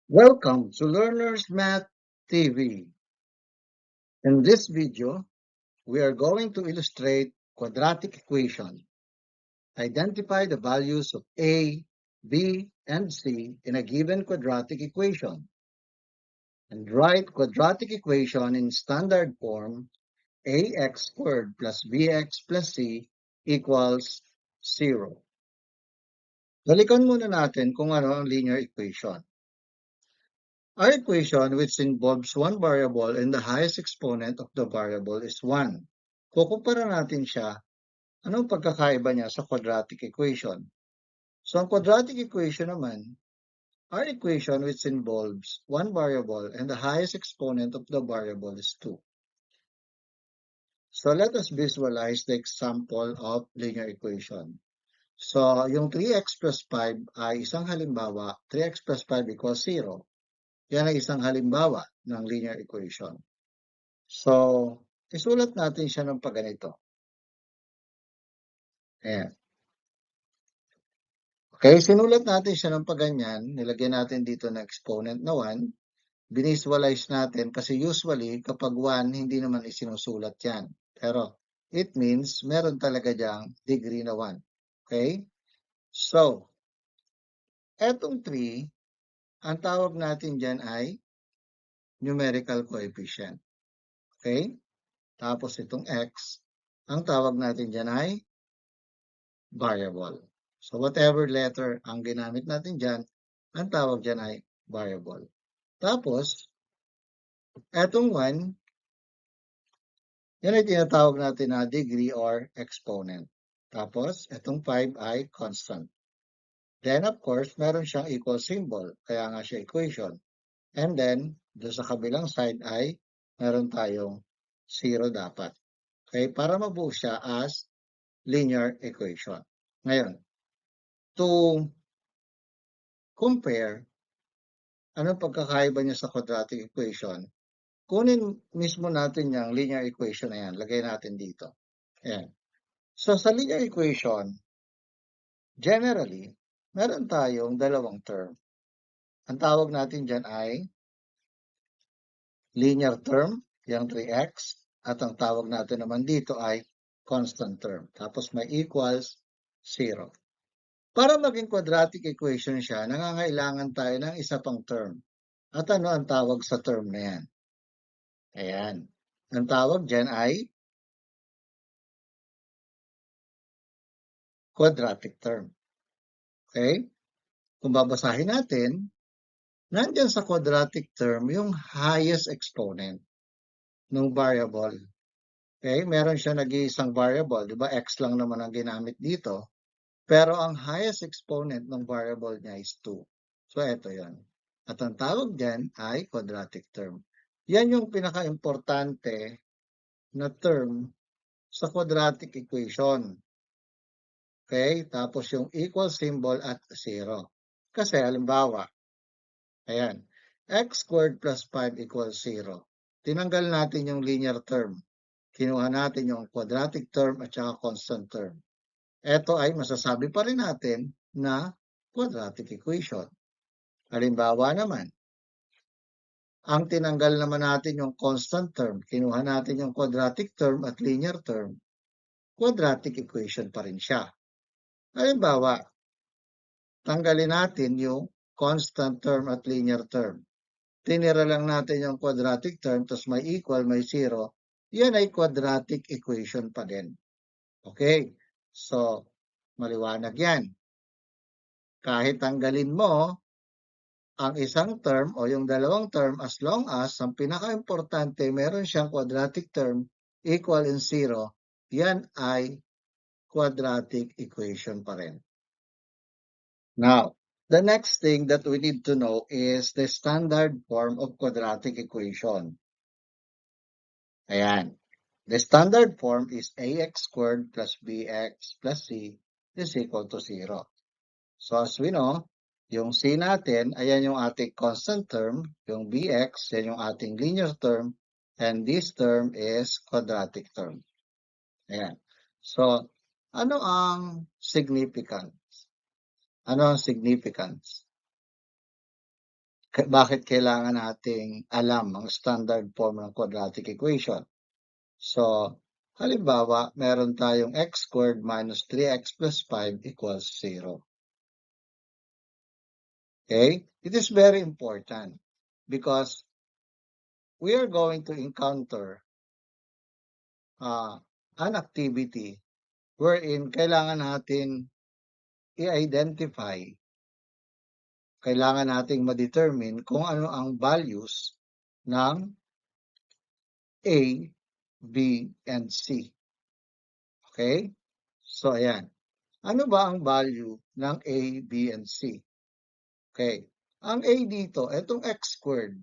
Welcome to Learners Math TV. In this video, we are going to illustrate quadratic equation. Identify the values of a, b, and c in a given quadratic equation. And write quadratic equation in standard form ax squared plus bx plus c equals 0. Balikan muna natin kung ano ang linear equation. Our equation, which involves one variable and the highest exponent of the variable is 1. Kukumpara natin siya, anong pagkakaiba niya sa quadratic equation? So, ang quadratic equation naman, our equation which involves one variable and the highest exponent of the variable is 2. So, let us visualize the example of linear equation. So, yung 3x plus 5 ay isang halimbawa, 3x plus 5 equals 0. Yan ay isang halimbawa ng linear equation. So, isulat natin siya ng pagganito. Ayan. Okay, sinulat natin siya ng pagganyan. Nilagyan natin dito na exponent na 1. Binisualize natin kasi usually kapag 1, hindi naman isinusulat yan. Pero it means meron talaga diyang degree na 1. Okay? So, etong 3, ang tawag natin dyan ay numerical coefficient. Okay? Tapos itong x, ang tawag natin dyan ay variable. So whatever letter ang ginamit natin dyan, ang tawag dyan ay variable. Tapos, etong 1, yan ay tinatawag natin na degree or exponent. Tapos, etong 5 ay constant. Then, of course, meron siyang equal symbol, kaya nga siya equation. And then, doon sa kabilang side ay meron tayong 0 dapat. Okay, para mabuo siya as linear equation. Ngayon, to compare, anong pagkakaiba niya sa quadratic equation? Kunin mismo natin yung linear equation na yan. Lagay natin dito. Ayan. So, sa linear equation, generally, meron tayong dalawang term. Ang tawag natin dyan ay linear term, yung 3x, at ang tawag natin naman dito ay constant term. Tapos may equals 0. Para maging quadratic equation siya, nangangailangan tayo ng isa pang term. At ano ang tawag sa term na yan? Ayan. Ang tawag dyan ay quadratic term. Okay? Kung babasahin natin, nandyan sa quadratic term yung highest exponent ng variable. Okay? Meron siya nag-iisang variable. Di ba? X lang naman ang ginamit dito. Pero ang highest exponent ng variable niya is 2. So, ito yan. At ang tawag dyan ay quadratic term. Yan yung pinaka-importante na term sa quadratic equation. Okay? Tapos yung equal symbol at 0. Kasi halimbawa, ayan, x squared plus 5 equals 0. Tinanggal natin yung linear term. Kinuha natin yung quadratic term at saka constant term. Ito ay masasabi pa rin natin na quadratic equation. Halimbawa naman, ang tinanggal naman natin yung constant term, kinuha natin yung quadratic term at linear term, quadratic equation pa rin siya. Halimbawa, tanggalin natin yung constant term at linear term. Tinira lang natin yung quadratic term, tapos may equal, may 0. Yan ay quadratic equation pa din. Okay? So, maliwanag yan. Kahit tanggalin mo ang isang term o yung dalawang term, as long as ang pinaka-importante, meron siyang quadratic term equal in 0, yan ay quadratic equation pa rin. Now, the next thing that we need to know is the standard form of quadratic equation. Ayan. The standard form is ax squared plus bx plus c is equal to 0. So as we know, yung c natin, ayan yung ating constant term, yung bx, yan yung ating linear term, and this term is quadratic term. Ayan. So, ano ang significance? Ano ang significance? Bakit kailangan nating alam ang standard form ng quadratic equation? So, halimbawa, meron tayong x squared minus 3x plus 5 equals 0. Okay? It is very important because we are going to encounter an activity wherein kailangan natin i-identify, kailangan nating ma-determine kung ano ang values ng A, B, and C. Okay? So, ayan. Ano ba ang value ng A, B, and C? Okay. Ang A dito, itong x squared.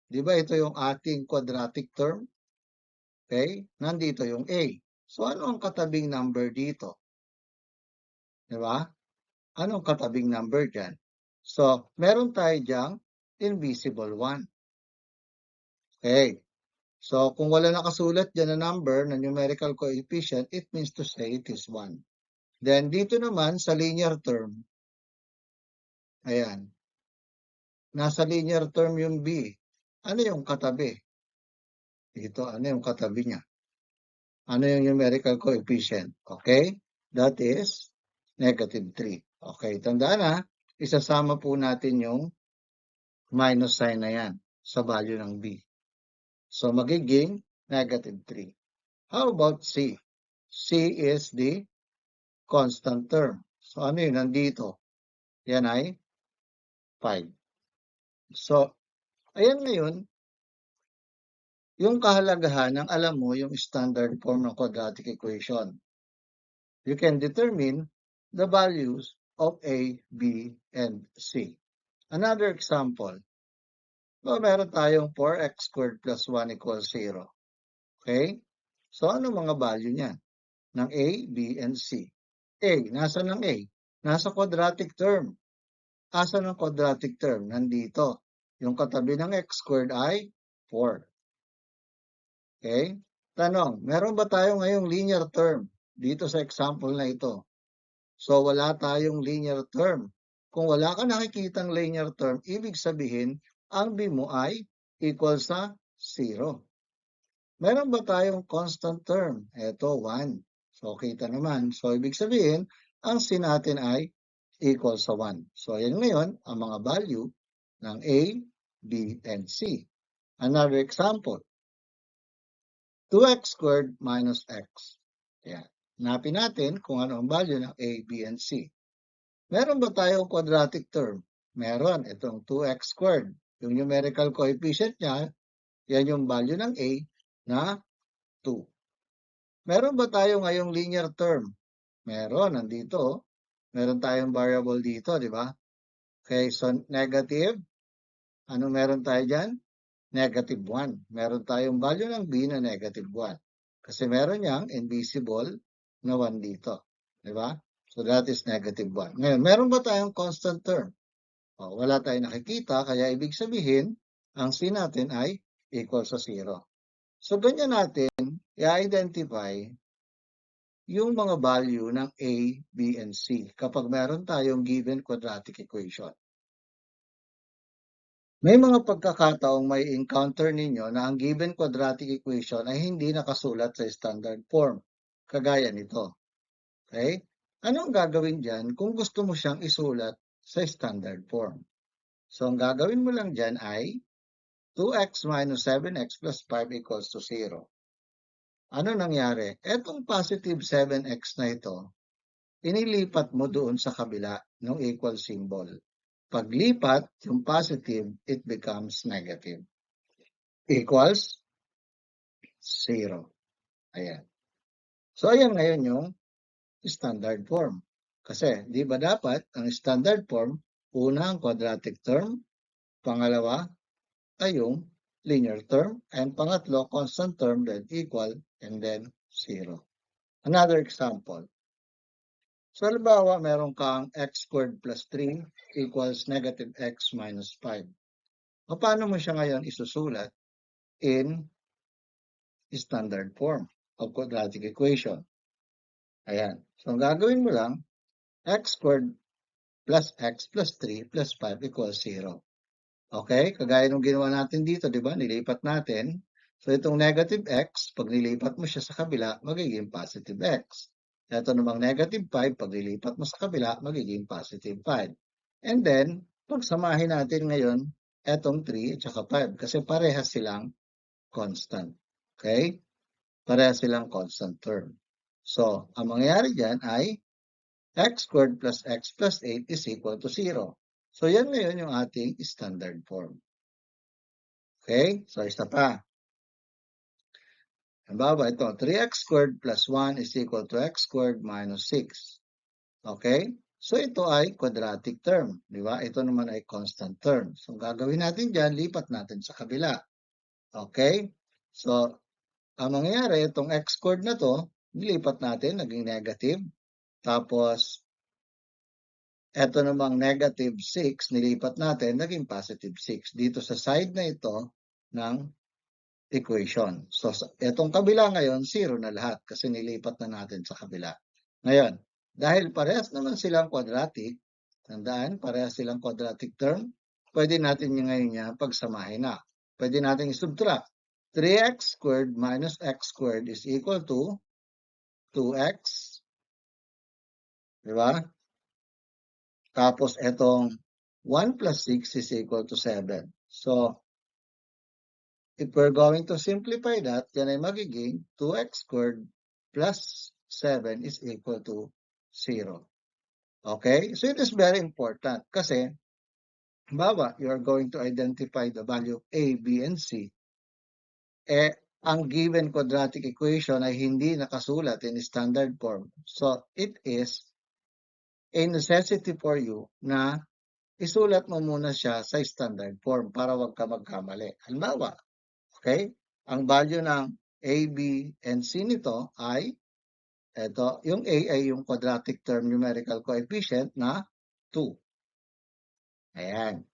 Di ba ito yung ating quadratic term? Okay? Nandito yung A. So, ano ang katabing number dito? Di ba? Anong katabing number dyan? So, meron tayo dyang invisible 1. Okay. So, kung wala nakasulat dyan na number na numerical coefficient, it means to say it is 1. Then, dito naman sa linear term, ayan, nasa linear term yung B. Ano yung katabi? Dito, ano yung katabi niya? Ano yung numerical coefficient? Okay? That is negative 3. Okay, tandaan na, isasama po natin yung minus sign na yan sa value ng B. So, magiging negative 3. How about C? C is the constant term. So, ano yun? Nandito. Yan ay 5. So, ayan ngayon, yung kahalagahan ng alam mo yung standard form ng quadratic equation. You can determine the values of A, B, and C. Another example. So, meron tayong 4x squared plus 1 equals 0. Okay? So, ano mga value niyan? Ng A, B, and C. A, nasa ng A? Nasa quadratic term. Asa ng quadratic term? Nandito. Yung katabi ng x squared ay 4. Okay? Tanong, meron ba tayo ngayong linear term dito sa example na ito? So, wala tayong linear term. Kung wala ka nakikitang linear term, ibig sabihin, ang B mo ay equal sa 0. Meron ba tayong constant term? Ito, 1. So, kita naman. So, ibig sabihin, ang C natin ay equal sa 1. So, ayan ngayon, ang mga value ng A, B, and C. Another example, 2x squared minus x. Ayan. Hanapin natin kung ano ang value ng A, B, and C. Meron ba tayong quadratic term? Meron. Itong 2x squared. Yung numerical coefficient niya, yan yung value ng A na 2. Meron ba tayo ngayong linear term? Meron. Nandito. Meron tayong variable dito, di ba? Okay, so negative. Ano meron tayo dyan? Negative 1. Meron tayong value ng B na negative 1. Kasi meron niyang invisible na 1 dito. Di ba? So that is negative 1. Ngayon, meron ba tayong constant term? O, wala tayong nakikita, kaya ibig sabihin, ang C natin ay equal sa 0. So ganyan natin i-identify yung mga value ng A, B, and C kapag meron tayong given quadratic equation. May mga pagkakataong may encounter ninyo na ang given quadratic equation ay hindi nakasulat sa standard form, kagaya nito. Okay? Ano ang gagawin dyan kung gusto mo siyang isulat sa standard form? So, ang gagawin mo lang dyan ay 2x minus 7x plus 5 equals to 0. Ano nangyari? Etong positive 7x na ito, inilipat mo doon sa kabila ng equal symbol. Paglipat, yung positive, it becomes negative. Equals 0. Ayan. So, ayan ngayon yung standard form. Kasi, di ba dapat, ang standard form, una ang quadratic term, pangalawa ay yung linear term, and pangatlo, constant term, then equal, and then 0. Another example. So, halimbawa, meron kang x squared plus 3 equals negative x minus 5. Paano mo siya ngayon isusulat in standard form of quadratic equation? Ayan. So, ang gagawin mo lang, x squared plus x plus 3 plus 5 equals 0. Okay? Kagaya nung ginawa natin dito, di ba? Nilipat natin. So, itong negative x, pag nilipat mo siya sa kabila, magiging positive x. Ito namang negative 5, pag nilipat mo sa kabila, magiging positive 5. And then, pagsamahin natin ngayon, etong 3 at saka 5 kasi parehas silang constant. Okay? Parehas silang constant term. So, ang mangyayari dyan ay x squared plus x plus 8 is equal to 0. So, yan ngayon yung ating standard form. Okay? So, isa pa. Halimbawa, ito, 3x squared plus 1 is equal to x squared minus 6. Okay? So, ito ay quadratic term. Di ba? Ito naman ay constant term. So, ang gagawin natin dyan, lipat natin sa kabila. Okay? So, ang mangyayari, itong x squared na to, nilipat natin, naging negative. Tapos, ito namang negative 6, nilipat natin, naging positive 6. Dito sa side na ito ng equation. So, itong kabila ngayon, 0 na lahat kasi nilipat na natin sa kabila. Ngayon, dahil parehas naman silang quadratic, tandaan, parehas silang quadratic term, pwede natin yung ngayon niya pagsamahin na. Pwede natin i-subtract. 3x squared minus x squared is equal to 2x. Di ba? Tapos, itong 1 plus 6 is equal to 7. So, if we're going to simplify that, yan ay magiging 2x squared plus 7 is equal to 0. Okay? So it is very important kasi, halimbawa, you are going to identify the value of A, B, and C. Ang given quadratic equation ay hindi nakasulat in standard form. So it is a necessity for you na isulat mo muna siya sa standard form para wag ka magkamali. Halimbawa, okay? Ang value ng A, B, and C nito ay, ito, yung A ay yung quadratic term numerical coefficient na 2. Ayan.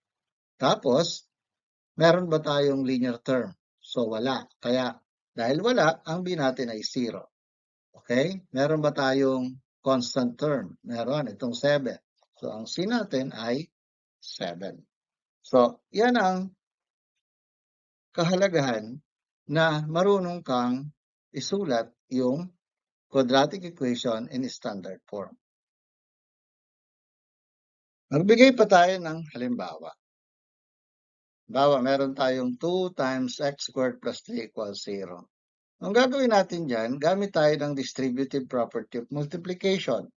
Tapos, meron ba tayong linear term? So, wala. Kaya, dahil wala, ang B natin ay 0. Okay? Meron ba tayong constant term? Meron, itong 7. So, ang C natin ay 7. So, yan ang kahalagahan na marunong kang isulat yung quadratic equation in standard form. Magbigay pa tayo ng halimbawa. Halimbawa, meron tayong 2 times x squared plus 3 equals 0. Ang gagawin natin dyan, gamit tayo ng distributive property of multiplication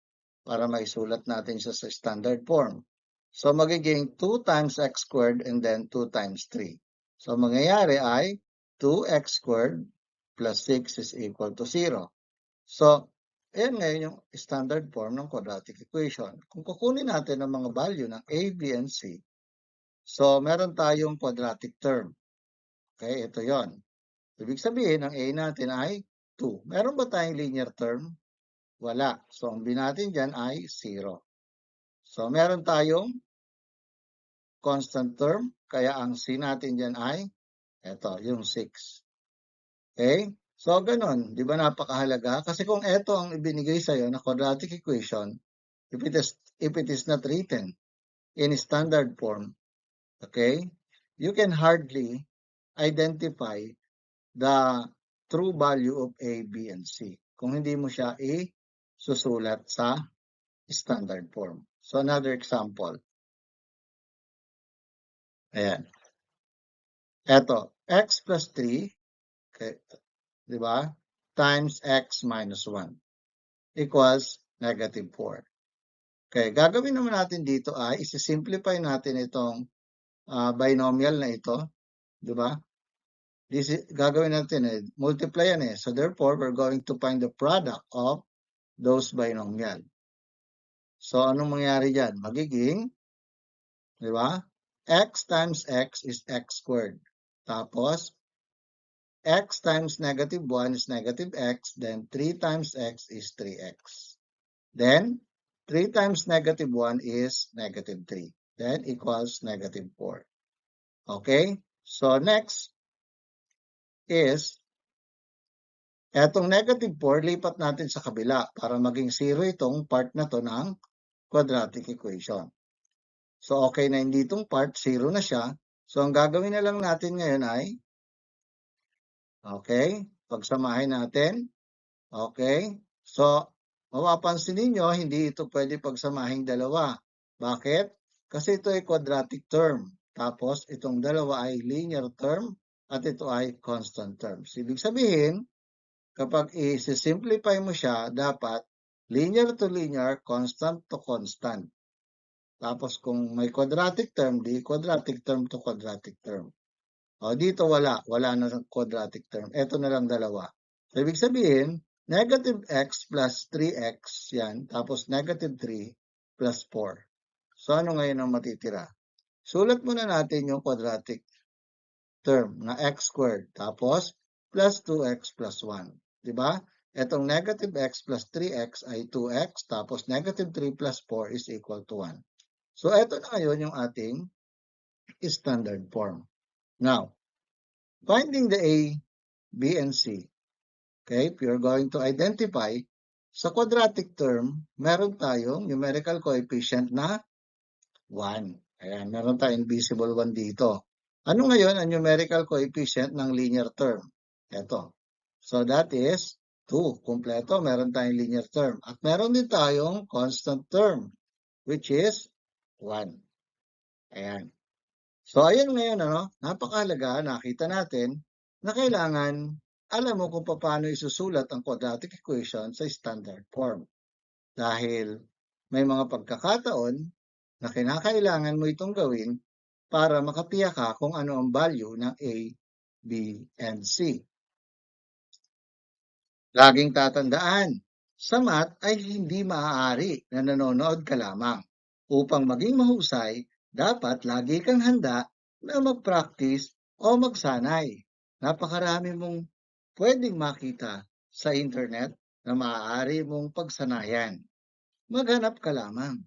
para maisulat natin siya sa standard form. So, magiging 2 times x squared and then 2 times 3. So, mangyayari ay 2x squared plus 6 is equal to 0. So, ayan ngayon yung standard form ng quadratic equation. Kung kukunin natin ang mga value ng A, B, and C, so meron tayong quadratic term. Okay, ito yon. Ibig sabihin, ang A natin ay 2. Meron ba tayong linear term? Wala. So, ang B natin dyan ay 0. So, meron tayong constant term, kaya ang C natin dyan ay ito, yung 6. Okay? So, ganun. Di ba napakahalaga? Kasi kung ito ang ibinigay sa'yo na quadratic equation, if it is not written in standard form, okay, you can hardly identify the true value of A, B, and C kung hindi mo siya i-susulat sa standard form. So, another example. Ayan. Eto, x plus 3, okay, di ba, times x minus 1 equals negative 4. Okay, gagawin naman natin dito ay isi-simplify natin itong binomial na ito, di ba? Gagawin natin multiply yan So therefore, we're going to find the product of those binomial. So anong mangyari dyan? Magiging, di ba? X times x is x squared. Tapos, x times negative 1 is negative x. Then 3 times x is 3x. Then, 3 times negative 1 is negative 3. Then, equals negative 4. Okay? So, next is, etong negative 4, lipat natin sa kabila para maging 0 itong part na to ng quadratic equation. So, okay na hindi itong part, 0 na siya. So, ang gagawin na lang natin ngayon ay, okay, pagsamahin natin. Okay? So, mapapansin ninyo, hindi ito pwede pagsamahing dalawa. Bakit? Kasi ito ay quadratic term. Tapos, itong dalawa ay linear term at ito ay constant term. Ibig sabihin, kapag i-simplify mo siya, dapat linear to linear, constant to constant. Tapos, kung may quadratic term, di quadratic term to quadratic term. O, dito wala na quadratic term. Ito na lang dalawa. So, ibig sabihin, negative x plus 3x, yan. Tapos, negative 3 plus 4. So, ano ngayon ang matitira? Sulat muna natin yung quadratic term na x squared. Tapos, plus 2x plus 1. Diba? Etong negative x plus 3x ay 2x. Tapos, negative 3 plus 4 is equal to 1. So, eto na ngayon yung ating standard form. Now, finding the A, B, and C. Okay, if you're going to identify, sa quadratic term, meron tayong numerical coefficient na 1. Ayan, meron tayong invisible 1 dito. Ano ngayon ang numerical coefficient ng linear term? Ito. So that is 2. Kompleto, meron tayong linear term. At meron din tayong constant term, which is 1. Ayan. So, ayun ngayon, napakahalaga, nakita natin na kailangan alam mo kung paano isusulat ang quadratic equation sa standard form. Dahil may mga pagkakataon na kinakailangan mo itong gawin para makatiyak ka kung ano ang value ng A, B, and C. Laging tatandaan, sa math ay hindi maaari na nanonood ka lamang. Upang maging mahusay, dapat lagi kang handa na mag-practice o magsanay. Napakarami mong pwedeng makita sa internet na maaari mong pagsanayan. Maghanap ka lamang.